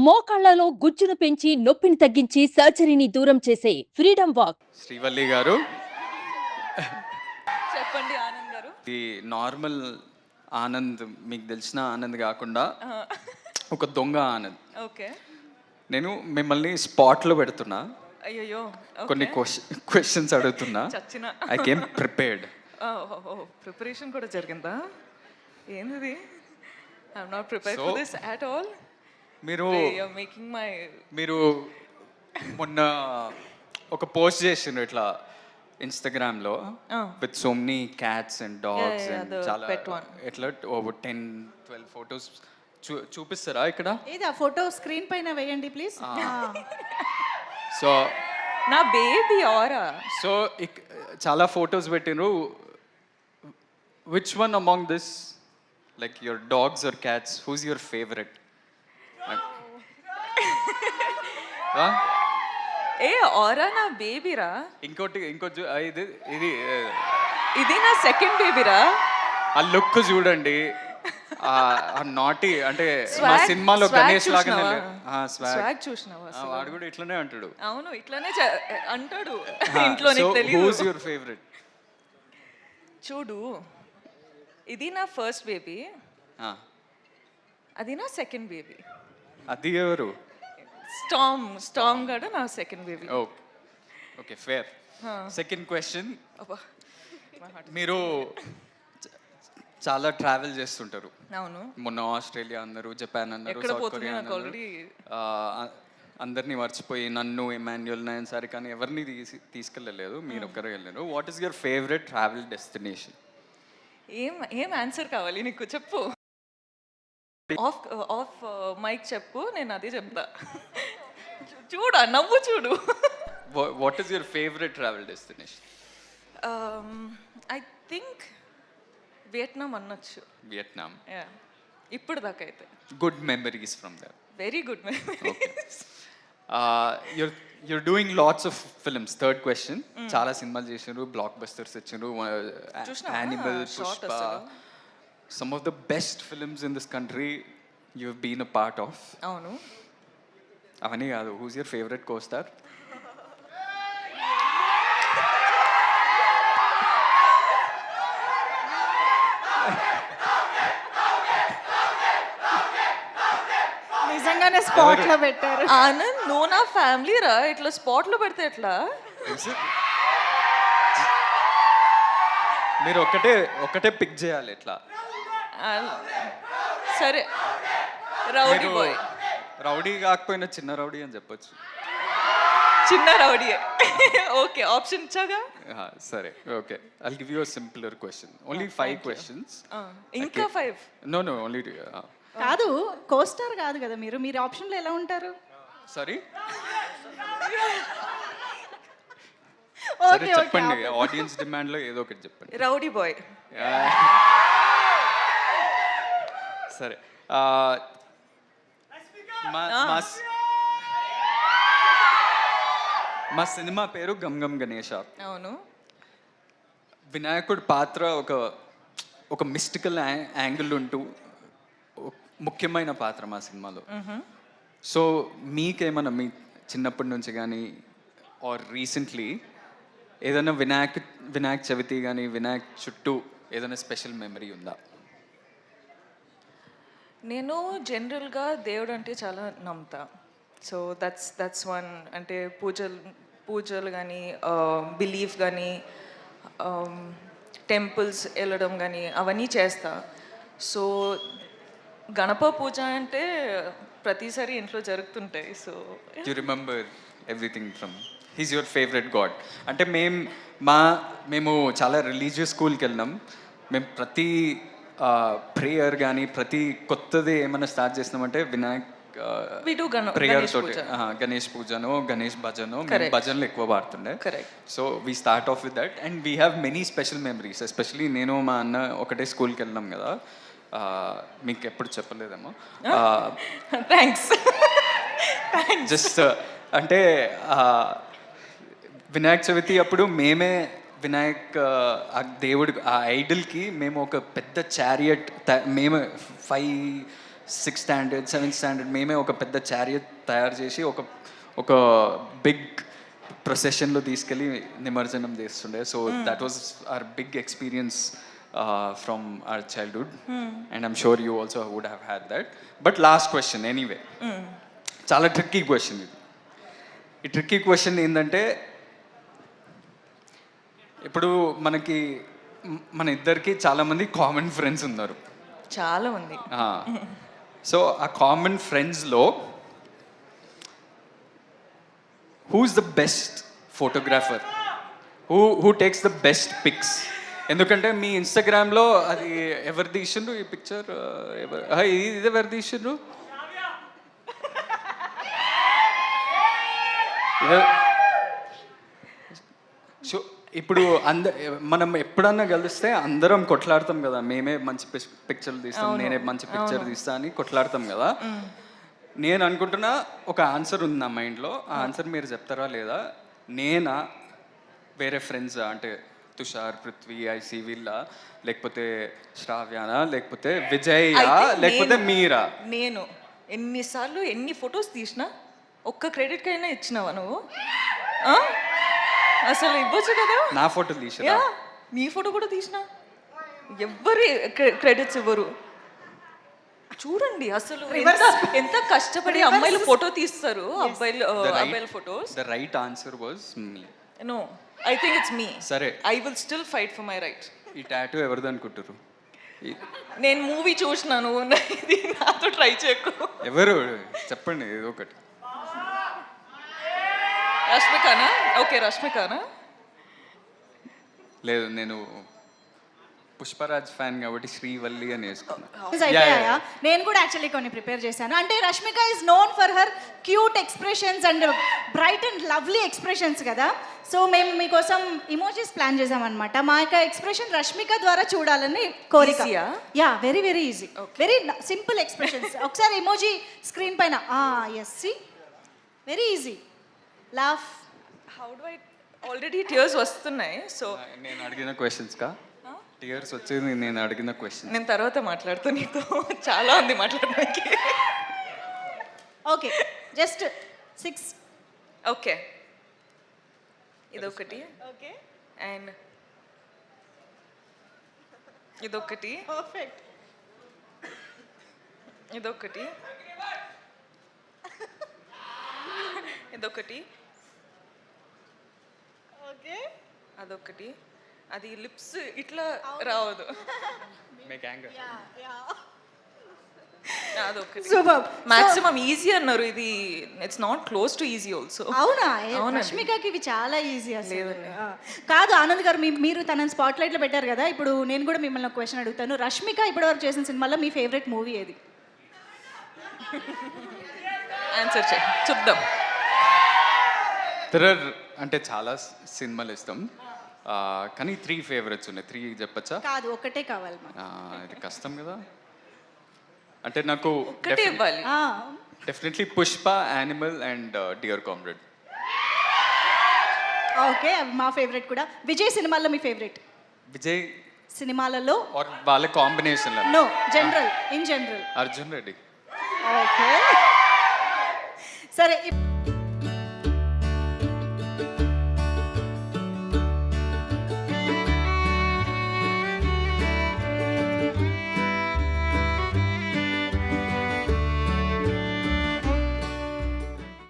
మోకాళ్లలో గుజ్జును పెంచి నొప్పిని తగ్గించి సర్జరీని దూరం చేసే ఫ్రీడమ్ వాక్. శ్రీవల్లి గారు, చెప్పండి ఆనంద్ గారు. ఈ నార్మల్ ఆనంద్, మీకు తెలిసిన ఆనంద్ కాకుండా ఒక దొంగ ఆనంద్. ఓకే. నేను మిమ్మల్ని స్పాట్లో పెడుతున్నా, అయ్యో కొన్ని క్వశ్చన్స్ అడుగుతున్నా. చచ్చిన ఐ కేమ్ ప్రిపేర్డ్. ప్రిపరేషన్ కూడా జరిగిందా? ఏంది? I'm not prepared So, for this at all. మీరు యు మేకింగ్ మై మీరు మొన్న ఒక పోస్ట్ చేసిండ్రు ఇట్లా ఇన్స్టాగ్రామ్లో with so many cats and dogs yeah, and the చాలా pet one. ఎట్లా 10-12 ఫొటోస్ చూపిస్తారా ఇక్కడ? ఏది ఆ ఫోటో స్క్రీన్ పైన వేయండి ప్లీజ్. సో నా బేబీ ఆరా. సో చాలా ఫొటోస్ పెట్టినరు. Which one among this, like your dogs or cats, whose your favourite? ఏ ఆరా నా బేబీరా. ఇంకోటి ఇది ఇది ఇది నా సెకండ్ బేబీరా. ఆ లుక్ చూడండి, ఆ నాటి అంటే మా Swag- సినిమాలో swag గణేష్ లాగానే చూసినావా? స్వాగ్. స్వాగ్ చూసినావా? వాడు కూడా ఇట్లనే అంటాడు. అవును, ఇట్లానే అంటాడు ఇంట్లో. నీకు హూస్ తెలియదు. Your favourite? చూడు, ఇది నా ఫస్ట్ బేబీ, అది నా సెకండ్ బేబీ. అది ఎవరు? స్టామ్ గడ నా second baby. Okay, fair. Second question, అబ్బా. మీరు చాలా ట్రావెల్ చేస్తుంటారు. అవును. మొన్న ఆస్ట్రేలియా అన్నారు, జపాన్ అన్నారు, ఎక్కడ సౌత్ పోతుంది కొరియా నాకు అన్నారు. already. అందరినీ మర్చిపోయి నన్ను, ఎమాన్యుల్, నయన్ సారి కానీ ఎవరిని తీసుకెళ్ళలేదు, మీరు ఒక్కరే వెళ్ళారు. What is your favourite travel destination? ఏం ఆన్సర్ కావాలి నీకు? చెప్పు. ఆఫ్ మైక్ చెప్పు, నేను అదే చెప్తా. చూడు, నవ్వు చూడు. What is your favourite travel destination? I think Vietnam అనొచ్చు. వియట్నాం. ఇప్పుడు దాకా అయితే good memories from there. Very good. you're doing lots of films. Third question, చాలా సినిమాలు చేసినారు, బ్లాక్ బస్టర్స్ ఇచ్చినారు, animal, Pushpa, some of the best films in this country you've been a part of. అవును. అవన్నీ కాదు, who's your favorite co-star? నిజంగానే spot లో పెట్టారు. ఆనంద్, నువ్వు నా ఫ్యామిలీ రా, ఇట్లా స్పాట్ లో పెడితే ఎట్లా? మీరు ఒకటే పిక్ చేయాలి ఎట్లా. ఆ, సరే, రౌడీ బాయ్. రౌడీ కాకపోయినా చిన్న రౌడీ అని చెప్పొచ్చు. చిన్న రౌడీ. ఓకే, ఆప్షన్ ఇచ్చాగా. సరే, okay. I'll give you a simpler question. Only 5 questions. ఇంకా 5? No, only కాదు, కోస్టార్ కాదు కదా మీరు. మీరు ఆప్షన్ లో ఎలా ఉంటారు? సారీ. సరే, ఓకే ఓకే. చెప్పండి. ఆడియన్స్ డిమాండ్ లో ఏదో ఒకటి చెప్పండి. Rowdy boy. సరే, మా సినిమా పేరు గమ్ గమ్ గణేష. అవును. వినాయకుడి పాత్ర ఒక మిస్టికల్ యాంగిల్ ఉంటూ ముఖ్యమైన పాత్ర మా సినిమాలో. సో మీకేమన్నా మీ చిన్నప్పటి నుంచి కానీ ఆర్ రీసెంట్లీ ఏదైనా వినాయక చవితి కానీ వినాయక్ చుట్టూ ఏదైనా స్పెషల్ మెమరీ ఉందా? నేను జనరల్గా దేవుడు అంటే చాలా నమ్ముతా. So that's one. అంటే పూజలు కానీ, బిలీఫ్ కానీ, టెంపుల్స్ వెళ్ళడం కానీ అవన్నీ చేస్తా. సో గణప పూజ అంటే ప్రతిసారి ఇంట్లో జరుగుతుంటాయి. So you remember everything from he's your favourite God. అంటే మేము చాలా రిలీజియస్ స్కూల్కి వెళ్ళినాం. మేము ప్రతి ప్రేయర్ కానీ ప్రతి కొత్తది ఏమైనా స్టార్ట్ చేసినామంటే వినాయక్ ప్రేయర్ తోటి, గణేష్ పూజను, గణేష్ భజను. మేము భజనలు ఎక్కువ పాడుతుండే. So we start off with that and we have many special memories. Especially నేను మా అన్న ఒకటే స్కూల్కి వెళ్ళినాం కదా, మీకు ఎప్పుడు చెప్పలేదేమో. థ్యాంక్స్. జస్ట్ అంటే వినాయక చవితి అప్పుడు మేమే వినాయక్ ఆ దేవుడి ఆ ఐడల్కి మేము ఒక పెద్ద చారియట్, మేము 6th స్టాండర్డ్ 7th స్టాండర్డ్ మేమే ఒక పెద్ద చారియట్ తయారు చేసి ఒక బిగ్ ప్రొసెషన్లో తీసుకెళ్ళి నిమజ్జనం చేస్తుండే. So that was our big experience from our childhood and I'm sure you also would have had that. But last question anyway, చాలా ట్రిక్కీ క్వశ్చన్ ఇది. ఈ ట్రిక్కీ క్వశ్చన్ ఏంటంటే, ఇప్పుడు మన ఇద్దరికి చాలామంది కామన్ ఫ్రెండ్స్ ఉన్నారు. చాలా ఉంది. సో ఆ కామన్ ఫ్రెండ్స్లో who's the best photographer, who takes the best pics? ఎందుకంటే మీ ఇన్స్టాగ్రామ్లో అది ఎవరు తీసిండ్రు ఈ పిక్చర్, ఇది ఎవరు తీసిండ్రు? సో ఇప్పుడు మనం ఎప్పుడన్నా కలిస్తే అందరం కొట్లాడతాం కదా, మేమే మంచి పిక్చర్లు తీస్తాం, నేనే మంచి పిక్చర్ తీస్తా అని కొట్లాడతాం కదా. నేను అనుకుంటున్నా ఒక ఆన్సర్ ఉంది నా మైండ్లో, ఆ ఆన్సర్ మీరు చెప్తారా లేదా? నేనా, వేరే ఫ్రెండ్స్ అంటే తుషార్, పృథ్వీ, ఐసీ వీళ్ళ, లేకపోతే శ్రావ్యానా, లేకపోతే విజయ్, లేకపోతే మీరా? నేను ఎన్నిసార్లు ఎన్ని ఫొటోస్ తీసినా ఒక్క క్రెడిట్ కైనా ఇచ్చినావా నువ్వు? అసలు ఇవ్వచ్చు కదా. నా ఫోటో తీసినా, నీ ఫోటో కూడా తీసినా, ఎవ్వరి క్రెడిట్స్ ఇవ్వరు. చూడండి అసలు ఎంత కష్టపడి అమ్మాయిలు ఫోటో తీస్తారు, అబ్బాయిల photos. The right answer was me. No, I think it's me. సరే, I will still fight for my right. ఈ టాటూ ఎవరిది అనుకుంటారు? నేను మూవీ చూసినాను, ఇది నాతో ట్రై చేయకు. ఎవరు చెప్పండి ఏదో ఒకటి. రష్మికానా? ఓకే, రష్మికానా? లేదు, నేను పుష్పరాజ్ ఫ్యాన్ కాబట్టి శ్రీవల్లి అని వేసుకున్నాను. అయిపోయాయా? నేను కూడా యాక్చువల్లీ కొన్ని ప్రిపేర్ చేశాను. అంటే Rashmika is known for her cute expressions and bright and lovely expressions కదా. సో మేము మీకోసం ఇమోజీస్ ప్లాన్ చేసామన్నమాట. మా యొక్క ఎక్స్ప్రెషన్ రష్మిక ద్వారా చూడాలని కోరిక. Yeah, very very easy, very simple expressions. ఒకసారి ఇమోజీ స్క్రీన్ పైన. Yes, see, very easy. Laugh. How do I? Already tears వస్తున్నాయి. సో నేను అడిగిన క్వశ్చన్స్ కా టీయర్స్ వచ్చేది? నేను అడిగిన క్వశ్చన్ నేను తర్వాత మాట్లాడుతూ, నీతో చాలా ఉంది మాట్లాడడానికి. Okay, just 6. ఓకే, ఇదొకటి. ఓకే, అండ్ ఇదొకటి. పర్ఫెక్ట్. ఇదొకటి. ఇదొకటి. ఓకే, అదొకటి. అది లిప్స్ ఇట్లా రావదు. అదొకటి. సూపర్. మాక్సిమం ఈజీ అన్నారు, ఇది it's not close to easy also. అవునా? రష్మికకి ఇవి చాలా ఈజీ అసలు. కాదు ఆనంద్ గారు, మీరు తనని స్పాట్ లైట్లో పెట్టారు కదా. ఇప్పుడు నేను కూడా మిమ్మల్ని ఒక క్వశ్చన్ అడుగుతాను. రష్మిక ఇప్పటివరకు చేసిన సినిమాలో మీ ఫేవరెట్ మూవీ ఏది? ఆన్సర్ చేయి, చూద్దాం. అంటే చాలా సినిమాలు ఇస్తాం, కానీ 3 ఫేవరెట్స్ ఉన్నాయి. 3 చెప్పచ్చా? కాదు, ఒకటే కావాలి. ఇది కష్టం కదా. అంటే నాకు ఒకటే ఇవ్వాలి. Definitely Pushpa, Animal and Dear Comrade. Okay, మా ఫేవరెట్ కూడా. విజయ్ సినిమాల్లో మీ ఫేవరెట్? విజయ్ సినిమాలలో ఆర్ వాళ్ళ combination? No, general, in general. Arjun Reddy. Okay, సరే.